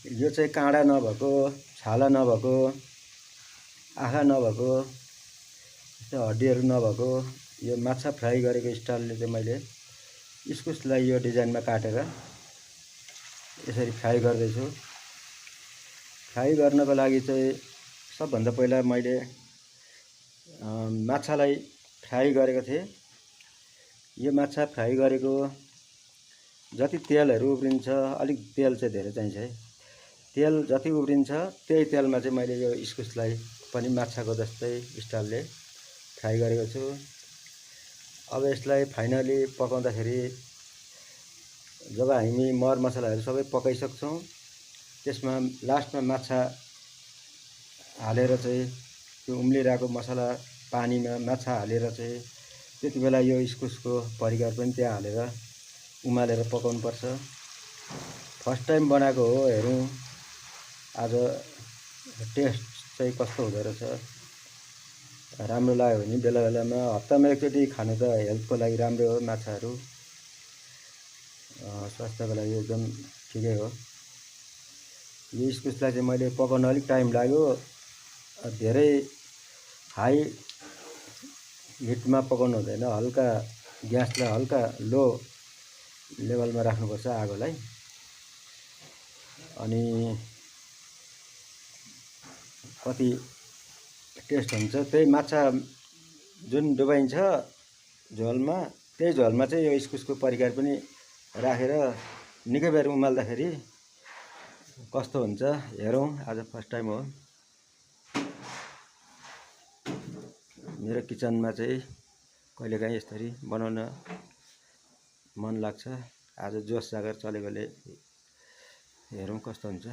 यो चाहिँ काँडा नभएको, छाला नभएको, आँखा नभएको, हड्डीहरू नभएको यो माछा फ्राई गरेको स्टाइलले चाहिँ मैले इस्कुसलाई यो डिजाइनमा काटेर यसरी फ्राई गर्दैछु। फ्राई गर्नको लागि चाहिँ सबभन्दा पहिला मैले माछालाई फ्राई गरेको थिएँ। यो माछा फ्राई गरेको जति तेलहरू उब्रिन्छ, अलिक तेल चाहिँ धेरै चाहिन्छ है। तेल जति उब्रिन्छ त्यही तेलमा चाहिँ मैले यो इस्कुसलाई पनि माछाको जस्तै स्टाइलले फ्राई गरेको छु। अब यसलाई फाइनली पकाउँदाखेरि जब हामी मरमसलाहरू सबै पकाइसक्छौँ, त्यसमा लास्टमा माछा हालेर चाहिँ त्यो उम्लिरहेको मसला पानीमा माछा हालेर चाहिँ त्यति बेला यो इस्कुसको परिकार पनि त्यहाँ हालेर उमालेर पकाउनुपर्छ। फर्स्ट टाइम बनाएको हो, हेरौँ आज टेस्ट चाहिँ कस्तो हुँदो रहेछ। राम्रो लाग्यो भने बेला बेलामा हप्तामा एकचोटि खानु त हेल्थको लागि राम्रो हो। माछाहरू स्वास्थ्यको लागि एकदम ठिकै हो। यो इस्कुसलाई चाहिँ मैले पकाउन अलिक टाइम लाग्यो। धेरै हाई हिटमा पकाउनु हुँदैन, हल्का ग्यासलाई हल्का लो लेभलमा राख्नुपर्छ आगोलाई। अनि कति टेस्ट हुन्छ त्यही माछा जुन डुबाइन्छ झोलमा, त्यही झोलमा चाहिँ यो इस्कुसको परिकार पनि राखेर निकै बेर उमाल्दाखेरि कस्तो हुन्छ हेरौँ। आज फर्स्ट टाइम हो मेरो किचनमा चाहिँ, कहिलेकाहीँ यसरी बनाउन मन लाग्छ। आज जोस जागर चलेकोले हेरौँ कस्तो हुन्छ।